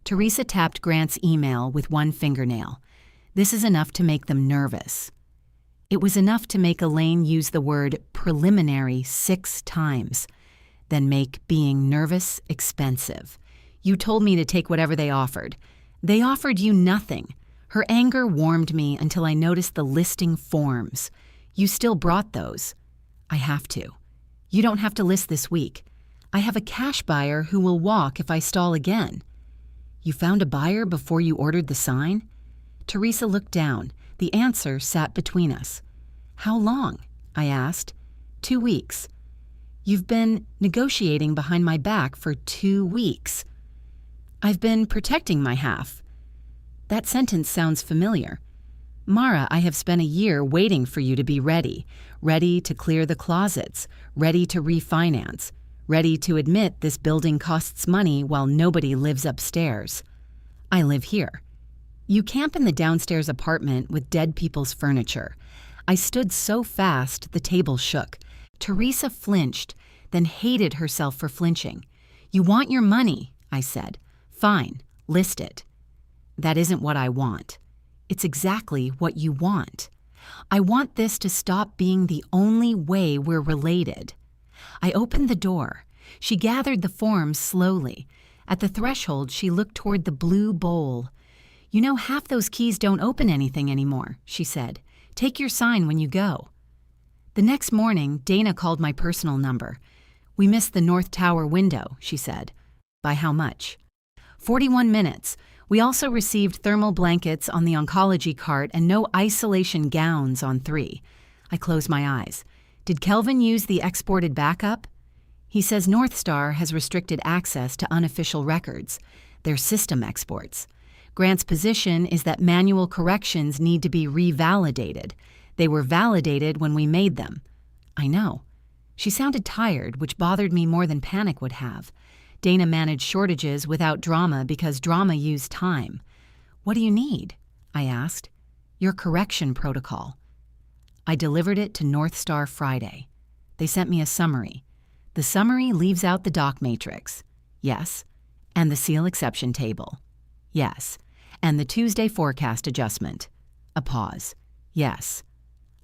Teresa tapped Grant's email with one fingernail. This is enough to make them nervous. It was enough to make Elaine use the word preliminary 6 times, then make being nervous expensive. You told me to take whatever they offered. They offered you nothing. Her anger warmed me until I noticed the listing forms. You still brought those. I have to. You don't have to list this week. I have a cash buyer who will walk if I stall again. You found a buyer before you ordered the sign? Teresa looked down. The answer sat between us. How long? I asked. 2 weeks. You've been negotiating behind my back for 2 weeks. I've been protecting my half. That sentence sounds familiar. Mara, I have spent a year waiting for you to be ready to clear the closets, ready to refinance, ready to admit this building costs money while nobody lives upstairs. I live here. You camp in the downstairs apartment with dead people's furniture. I stood so fast the table shook. Teresa flinched, then hated herself for flinching. You want your money, I said. Fine, list it. That isn't what I want. It's exactly what you want. I want this to stop being the only way we're related. I opened the door. She gathered the forms slowly. At the threshold, she looked toward the blue bowl. You know, half those keys don't open anything anymore, she said. Take your sign when you go. The next morning, Dana called my personal number. We missed the North Tower window, she said. By how much? 41 minutes. We also received thermal blankets on the oncology cart and no isolation gowns on 3. I closed my eyes. Did Kelvin use the exported backup? He says Northstar has restricted access to unofficial records. They're system exports. Grant's position is that manual corrections need to be revalidated. They were validated when we made them. I know. She sounded tired, which bothered me more than panic would have. Dana managed shortages without drama because drama used time. What do you need? I asked. Your correction protocol. I delivered it to Northstar Friday. They sent me a summary. The summary leaves out the doc matrix. Yes. And the seal exception table. Yes. And the Tuesday forecast adjustment. A pause. Yes.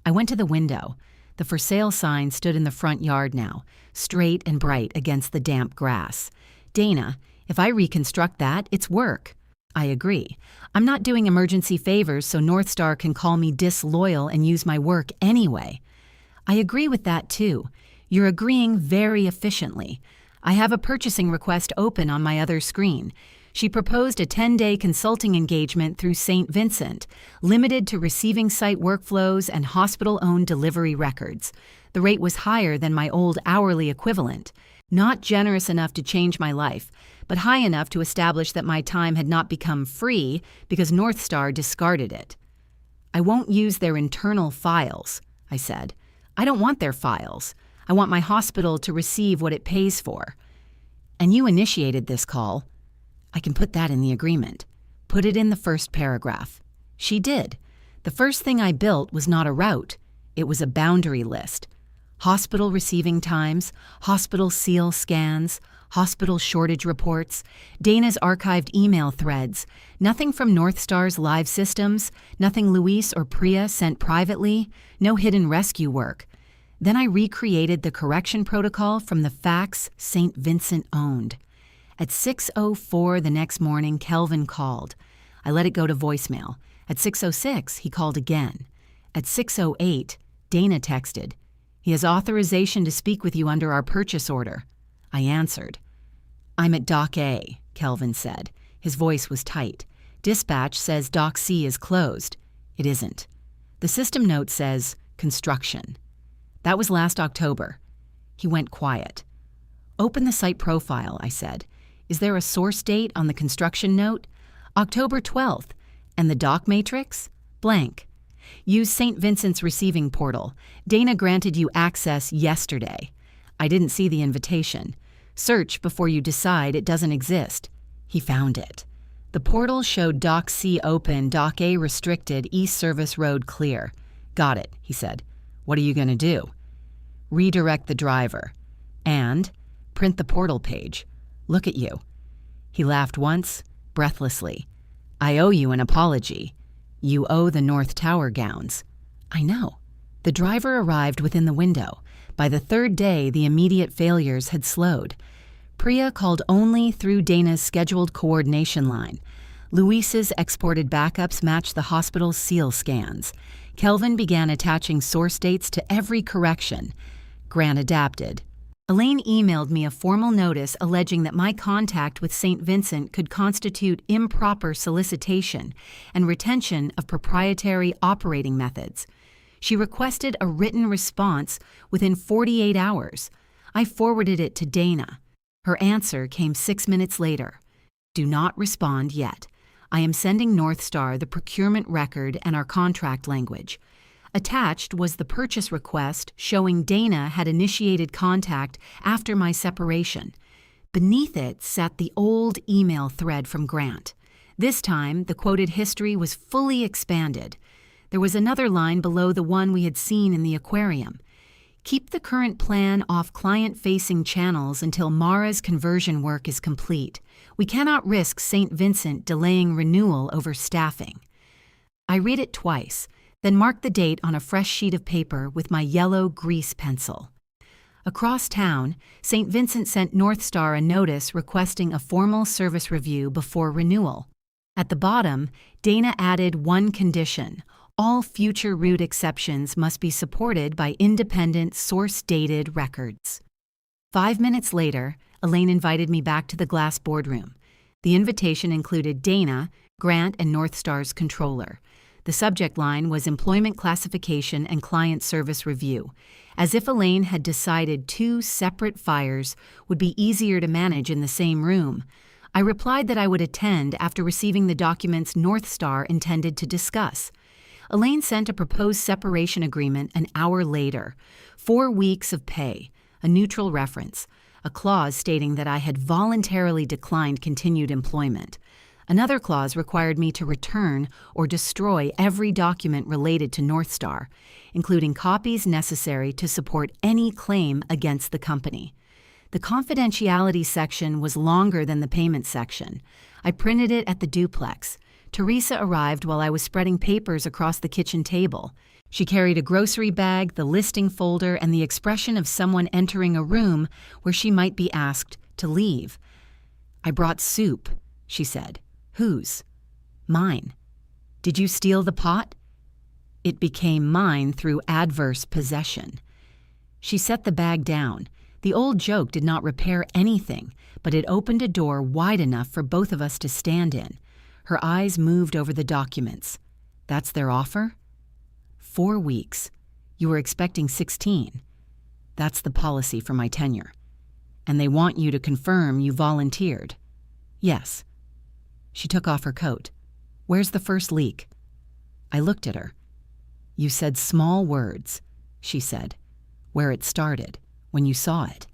I went to the window. The for sale sign stood in the front yard now, straight and bright against the damp grass. Dana, if I reconstruct that, it's work. I agree. I'm not doing emergency favors so Northstar can call me disloyal and use my work anyway. I agree with that too. You're agreeing very efficiently. I have a purchasing request open on my other screen. She proposed a 10-day consulting engagement through St. Vincent, limited to receiving site workflows and hospital-owned delivery records. The rate was higher than my old hourly equivalent. Not generous enough to change my life, but high enough to establish that my time had not become free because Northstar discarded it. I won't use their internal files, I said. I don't want their files. I want my hospital to receive what it pays for. And you initiated this call. I can put that in the agreement. Put it in the first paragraph. She did. The first thing I built was not a route. It was a boundary list. Hospital receiving times, hospital seal scans, hospital shortage reports, Dana's archived email threads, nothing from Northstar's live systems, nothing Luis or Priya sent privately, no hidden rescue work. Then I recreated the correction protocol from the fax St. Vincent owned. At 6:04 the next morning, Kelvin called. I let it go to voicemail. At 6:06, he called again. At 6:08, Dana texted. He has authorization to speak with you under our purchase order. I answered. I'm at Dock A, Kelvin said. His voice was tight. Dispatch says Dock C is closed. It isn't. The system note says construction. That was last October. He went quiet. Open the site profile, I said. Is there a source date on the construction note? October 12th. And the doc matrix? Blank. Use St. Vincent's receiving portal. Dana granted you access yesterday. I didn't see the invitation. Search before you decide it doesn't exist. He found it. The portal showed Dock C open, Dock A restricted, East Service Road clear. Got it, he said. What are you going to do? Redirect the driver. And print the portal page. Look at you. He laughed once, breathlessly. I owe you an apology. You owe the North Tower gowns. I know. The driver arrived within the window. By the third day, the immediate failures had slowed. Priya called only through Dana's scheduled coordination line. Luis's exported backups matched the hospital's seal scans. Kelvin began attaching source dates to every correction. Grant adapted. Elaine emailed me a formal notice alleging that my contact with St. Vincent could constitute improper solicitation and retention of proprietary operating methods. She requested a written response within 48 hours. I forwarded it to Dana. Her answer came 6 minutes later. Do not respond yet. I am sending Northstar the procurement record and our contract language. Attached was the purchase request showing Dana had initiated contact after my separation. Beneath it sat the old email thread from Grant. This time, the quoted history was fully expanded. There was another line below the one we had seen in the aquarium. Keep the current plan off client-facing channels until Mara's conversion work is complete. We cannot risk St. Vincent delaying renewal over staffing. I read it twice, then marked the date on a fresh sheet of paper with my yellow grease pencil. Across town, St. Vincent sent Northstar a notice requesting a formal service review before renewal. At the bottom, Dana added one condition. All future route exceptions must be supported by independent, source-dated records. 5 minutes later, Elaine invited me back to the glass boardroom. The invitation included Dana, Grant, and Northstar's controller. The subject line was Employment Classification and Client Service Review, as if Elaine had decided 2 separate fires would be easier to manage in the same room. I replied that I would attend after receiving the documents Northstar intended to discuss. Elaine sent a proposed separation agreement an hour later, 4 weeks of pay, a neutral reference, a clause stating that I had voluntarily declined continued employment. Another clause required me to return or destroy every document related to Northstar, including copies necessary to support any claim against the company. The confidentiality section was longer than the payment section. I printed it at the duplex. Teresa arrived while I was spreading papers across the kitchen table. She carried a grocery bag, the listing folder, and the expression of someone entering a room where she might be asked to leave. I brought soup, she said. Whose? Mine. Did you steal the pot? It became mine through adverse possession. She set the bag down. The old joke did not repair anything, but it opened a door wide enough for both of us to stand in. Her eyes moved over the documents. That's their offer? 4 weeks. You were expecting 16. That's the policy for my tenure. And they want you to confirm you volunteered. Yes. She took off her coat. Where's the first leak? I looked at her. You said small words, she said. Where it started, when you saw it.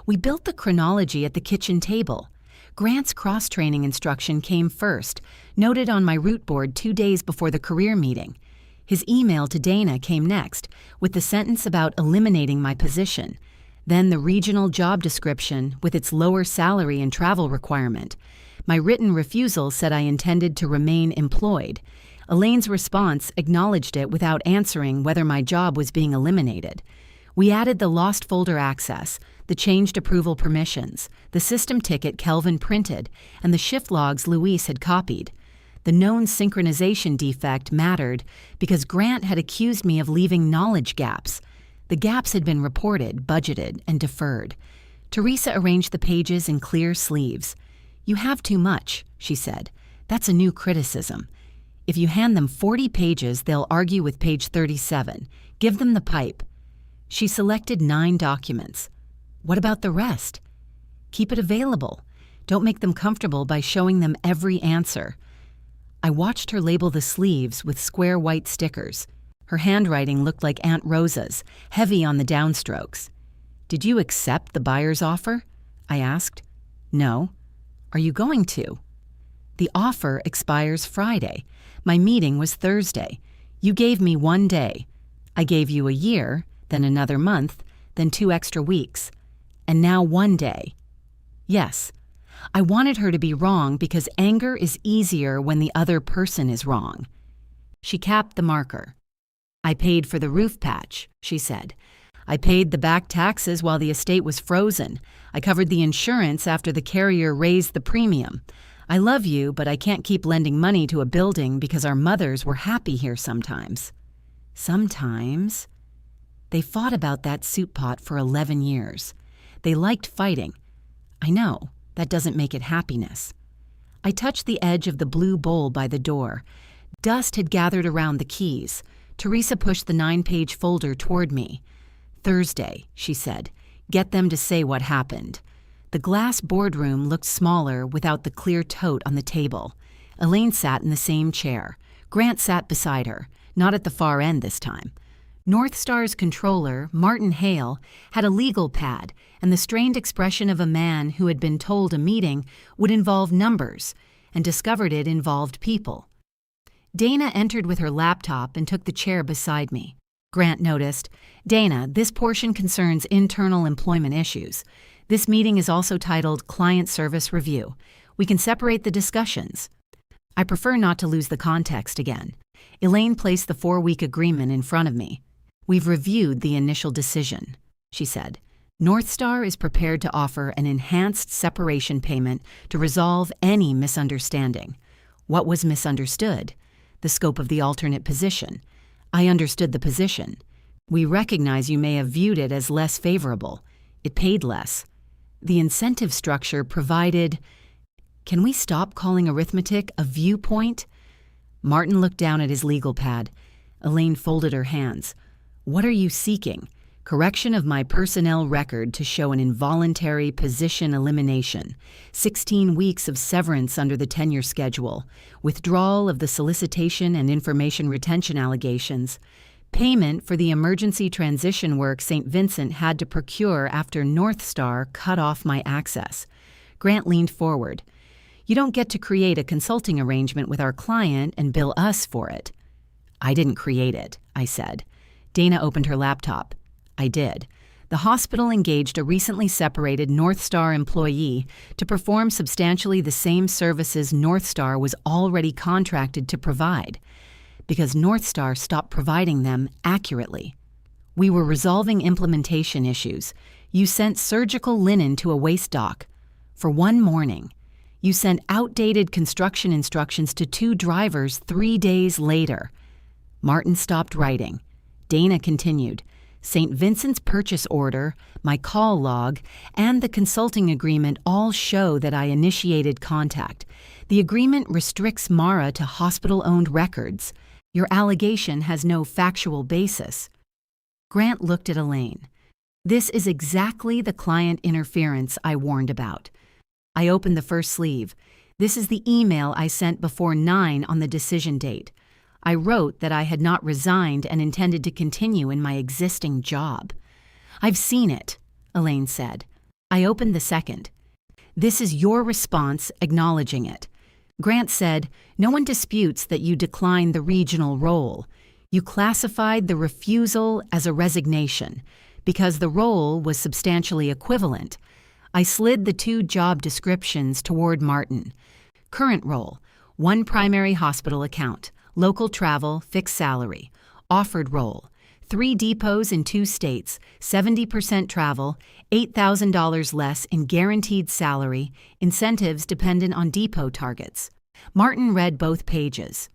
We built the chronology at the kitchen table. Grant's cross-training instruction came first, noted on my route board 2 days before the career meeting. His email to Dana came next, with the sentence about eliminating my position. Then the regional job description with its lower salary and travel requirement. My written refusal said I intended to remain employed. Elaine's response acknowledged it without answering whether my job was being eliminated. We added the lost folder access, the changed approval permissions, the system ticket Kelvin printed, and the shift logs Luis had copied. The known synchronization defect mattered because Grant had accused me of leaving knowledge gaps. The gaps had been reported, budgeted, and deferred. Teresa arranged the pages in clear sleeves. You have too much, she said. That's a new criticism. If you hand them 40 pages, they'll argue with page 37. Give them the pipe. She selected 9 documents. What about the rest? Keep it available. Don't make them comfortable by showing them every answer. I watched her label the sleeves with square white stickers. Her handwriting looked like Aunt Rosa's, heavy on the downstrokes. Did you accept the buyer's offer? I asked. No. Are you going to? The offer expires Friday. My meeting was Thursday. You gave me 1 day. I gave you a year, then another month, then 2 extra weeks. And now 1 day. Yes. I wanted her to be wrong because anger is easier when the other person is wrong. She capped the marker. I paid for the roof patch, she said. I paid the back taxes while the estate was frozen. I covered the insurance after the carrier raised the premium. I love you, but I can't keep lending money to a building because our mothers were happy here sometimes. Sometimes? They fought about that soup pot for 11 years. They liked fighting. I know, that doesn't make it happiness. I touched the edge of the blue bowl by the door. Dust had gathered around the keys. Teresa pushed the 9-page folder toward me. Thursday, she said. Get them to say what happened. The glass boardroom looked smaller without the clear tote on the table. Elaine sat in the same chair. Grant sat beside her, not at the far end this time. Northstar's controller, Martin Hale, had a legal pad and the strained expression of a man who had been told a meeting would involve numbers and discovered it involved people. Dana entered with her laptop and took the chair beside me. Grant noticed, Dana, this portion concerns internal employment issues. This meeting is also titled Client Service Review. We can separate the discussions. I prefer not to lose the context again. Elaine placed the 4-week agreement in front of me. We've reviewed the initial decision, she said. Northstar is prepared to offer an enhanced separation payment to resolve any misunderstanding. What was misunderstood? The scope of the alternate position. I understood the position. We recognize you may have viewed it as less favorable. It paid less. The incentive structure provided... Can we stop calling arithmetic a viewpoint? Martin looked down at his legal pad. Elaine folded her hands. What are you seeking? Correction of my personnel record to show an involuntary position elimination, 16 weeks of severance under the tenure schedule, withdrawal of the solicitation and information retention allegations, payment for the emergency transition work St. Vincent had to procure after Northstar cut off my access. Grant leaned forward. You don't get to create a consulting arrangement with our client and bill us for it. I didn't create it, I said. Dana opened her laptop. I did. The hospital engaged a recently separated Northstar employee to perform substantially the same services Northstar was already contracted to provide, because Northstar stopped providing them accurately. We were resolving implementation issues. You sent surgical linen to a waste dock. For one morning. You sent outdated construction instructions to 2 drivers 3 days later. Martin stopped writing. Dana continued. St. Vincent's purchase order, my call log, and the consulting agreement all show that I initiated contact. The agreement restricts Mara to hospital-owned records. Your allegation has no factual basis. Grant looked at Elaine. This is exactly the client interference I warned about. I opened the first sleeve. This is the email I sent before 9 on the decision date. I wrote that I had not resigned and intended to continue in my existing job. I've seen it, Elaine said. I opened the second. This is your response acknowledging it. Grant said, no one disputes that you declined the regional role. You classified the refusal as a resignation because the role was substantially equivalent. I slid the 2 job descriptions toward Martin. Current role, 1 primary hospital account. Local travel, fixed salary. Offered role, 3 depots in 2 states, 70% travel, $8,000 less in guaranteed salary, incentives dependent on depot targets. Martin read both pages.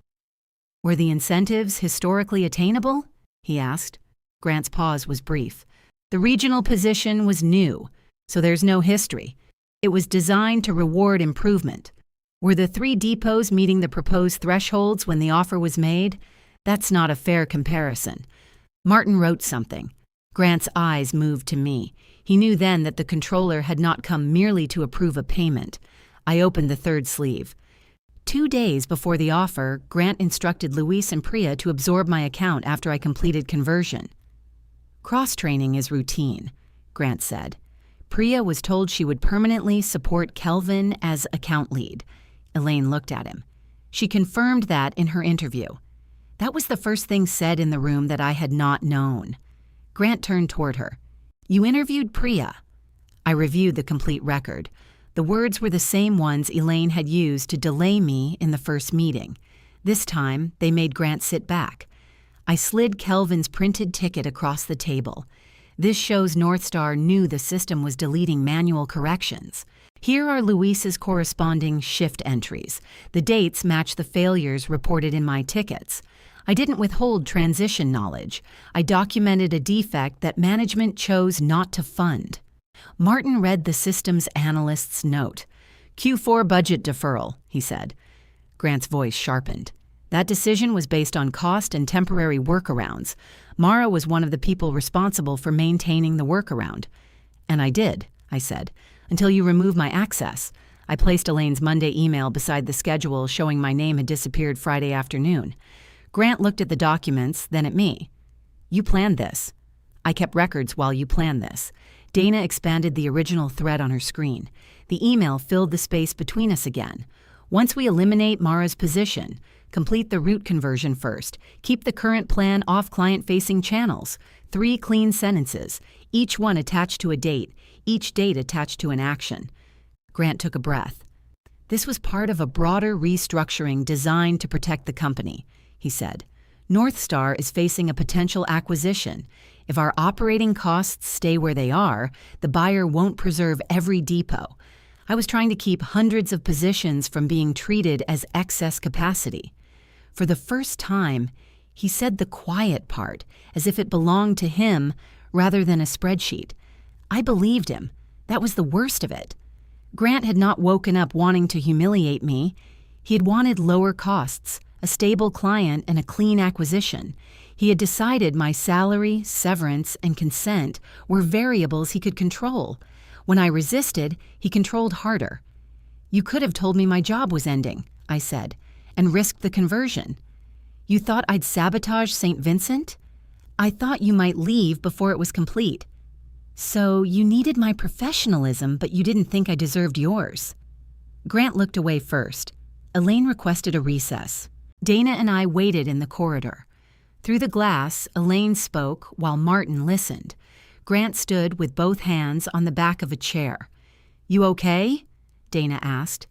Were the incentives historically attainable? He asked. Grant's pause was brief. The regional position was new, so there's no history. It was designed to reward improvement. Were the 3 depots meeting the proposed thresholds when the offer was made? That's not a fair comparison. Martin wrote something. Grant's eyes moved to me. He knew then that the controller had not come merely to approve a payment. I opened the 3rd sleeve. 2 days before the offer, Grant instructed Luis and Priya to absorb my account after I completed conversion. Cross-training is routine, Grant said. Priya was told she would permanently support Kelvin as account lead. Elaine looked at him. She confirmed that in her interview. That was the first thing said in the room that I had not known. Grant turned toward her. You interviewed Priya. I reviewed the complete record. The words were the same ones Elaine had used to delay me in the first meeting. This time, they made Grant sit back. I slid Kelvin's printed ticket across the table. This shows Northstar knew the system was deleting manual corrections. Here are Luis's corresponding shift entries. The dates match the failures reported in my tickets. I didn't withhold transition knowledge. I documented a defect that management chose not to fund. Martin read the systems analyst's note. Q4 budget deferral, he said. Grant's voice sharpened. That decision was based on cost and temporary workarounds. Mara was one of the people responsible for maintaining the workaround. And I did, I said, until you remove my access. I placed Elaine's Monday email beside the schedule showing my name had disappeared Friday afternoon. Grant looked at the documents, then at me. You planned this. I kept records while you planned this. Dana expanded the original thread on her screen. The email filled the space between us again. Once we eliminate Mara's position, complete the route conversion first. Keep the current plan off client-facing channels. 3 clean sentences, each one attached to a date, each date attached to an action. Grant took a breath. This was part of a broader restructuring designed to protect the company, he said. Northstar is facing a potential acquisition. If our operating costs stay where they are, the buyer won't preserve every depot. I was trying to keep hundreds of positions from being treated as excess capacity. For the first time, he said the quiet part, as if it belonged to him rather than a spreadsheet. I believed him. That was the worst of it. Grant had not woken up wanting to humiliate me. He had wanted lower costs, a stable client, and a clean acquisition. He had decided my salary, severance, and consent were variables he could control. When I resisted, he controlled harder. You could have told me my job was ending, I said, and risked the conversion. You thought I'd sabotage St. Vincent? I thought you might leave before it was complete. So you needed my professionalism, but you didn't think I deserved yours. Grant looked away first. Elaine requested a recess. Dana and I waited in the corridor. Through the glass, Elaine spoke while Martin listened. Grant stood with both hands on the back of a chair. You okay? Dana asked.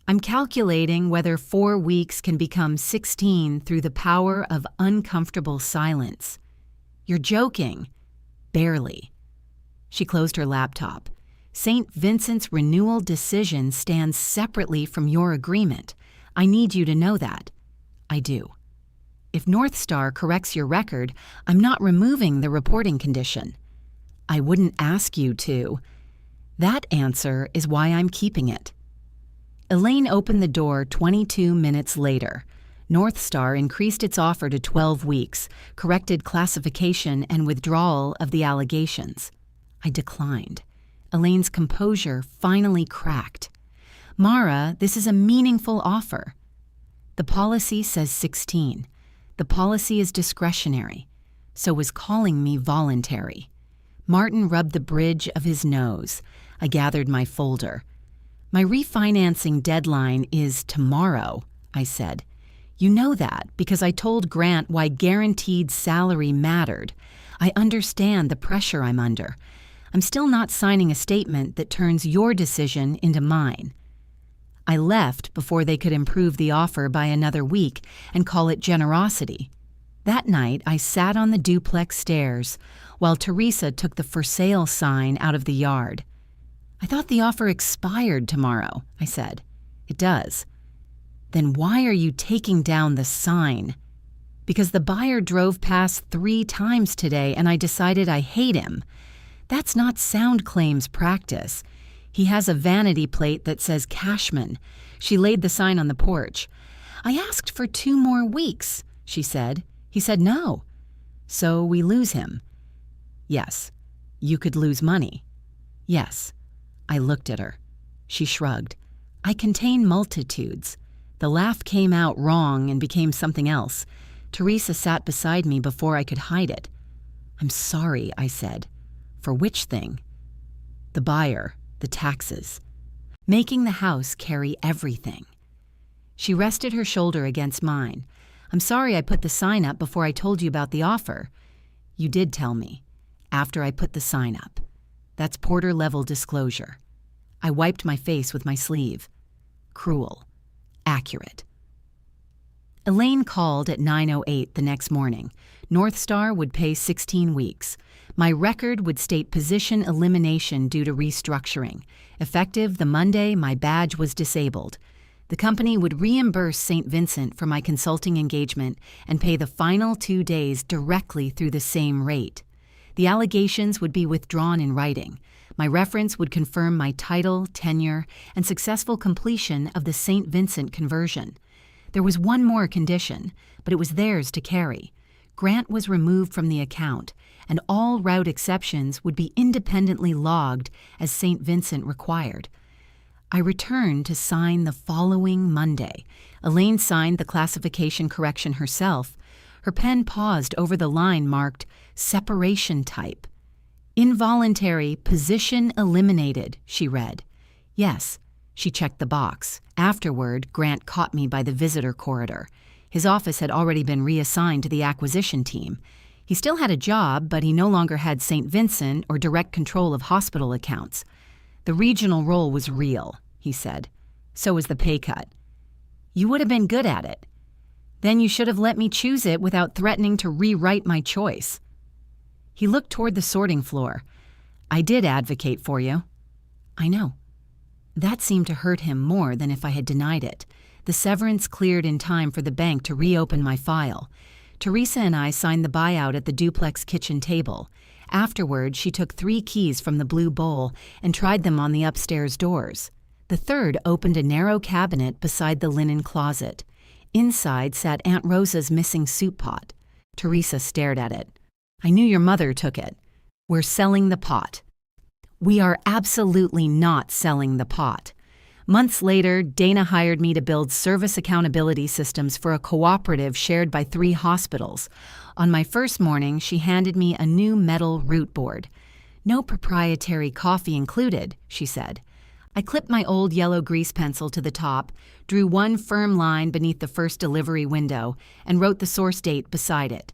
I'm calculating whether 4 weeks can become 16 through the power of uncomfortable silence. You're joking. Barely. She closed her laptop. St. Vincent's renewal decision stands separately from your agreement. I need you to know that. I do. If Northstar corrects your record, I'm not removing the reporting condition. I wouldn't ask you to. That answer is why I'm keeping it. Elaine opened the door 22 minutes later. Northstar increased its offer to 12 weeks, corrected classification and withdrawal of the allegations. I declined. Elaine's composure finally cracked. Mara, this is a meaningful offer. The policy says 16. The policy is discretionary. So is calling me voluntary. Martin rubbed the bridge of his nose. I gathered my folder. My refinancing deadline is tomorrow, I said. You know that because I told Grant why guaranteed salary mattered. I understand the pressure I'm under. I'm still not signing a statement that turns your decision into mine. I left before they could improve the offer by another week and call it generosity. That night, I sat on the duplex stairs while Teresa took the for sale sign out of the yard. I thought the offer expired tomorrow, I said. It does. Then why are you taking down the sign? Because the buyer drove past 3 times today and I decided I hate him. That's not sound claims practice. He has a vanity plate that says Cashman. She laid the sign on the porch. I asked for 2 more weeks, she said. He said no. So we lose him. Yes. You could lose money. Yes. I looked at her. She shrugged. I contain multitudes. The laugh came out wrong and became something else. Teresa sat beside me before I could hide it. I'm sorry, I said. For which thing? The buyer, the taxes. Making the house carry everything. She rested her shoulder against mine. I'm sorry I put the sign up before I told you about the offer. You did tell me. After I put the sign up. That's Porter-level disclosure. I wiped my face with my sleeve. Cruel. Accurate. Elaine called at 9:08 the next morning. Northstar would pay 16 weeks. My record would state position elimination due to restructuring. Effective the Monday my badge was disabled. The company would reimburse St. Vincent for my consulting engagement and pay the final 2 days directly through the same rate. The allegations would be withdrawn in writing. My reference would confirm my title, tenure, and successful completion of the St. Vincent conversion. There was one more condition, but it was theirs to carry. Grant was removed from the account, and all route exceptions would be independently logged as St. Vincent required. I returned to sign the following Monday. Elaine signed the classification correction herself. Her pen paused over the line marked separation type. Involuntary position eliminated, she read. Yes, she checked the box. Afterward, Grant caught me by the visitor corridor. His office had already been reassigned to the acquisition team. He still had a job, but he no longer had St. Vincent or direct control of hospital accounts. The regional role was real, he said. So was the pay cut. You would have been good at it. Then you should have let me choose it without threatening to rewrite my choice. He looked toward the sorting floor. I did advocate for you. I know. That seemed to hurt him more than if I had denied it. The severance cleared in time for the bank to reopen my file. Teresa and I signed the buyout at the duplex kitchen table. Afterward, she took 3 keys from the blue bowl and tried them on the upstairs doors. The third opened a narrow cabinet beside the linen closet. Inside sat Aunt Rosa's missing soup pot. Teresa stared at it. I knew your mother took it. We're selling the pot. We are absolutely not selling the pot. Months later, Dana hired me to build service accountability systems for a cooperative shared by 3 hospitals. On my first morning, she handed me a new metal root board. No proprietary coffee included, she said. I clipped my old yellow grease pencil to the top, drew one firm line beneath the first delivery window, and wrote the source date beside it.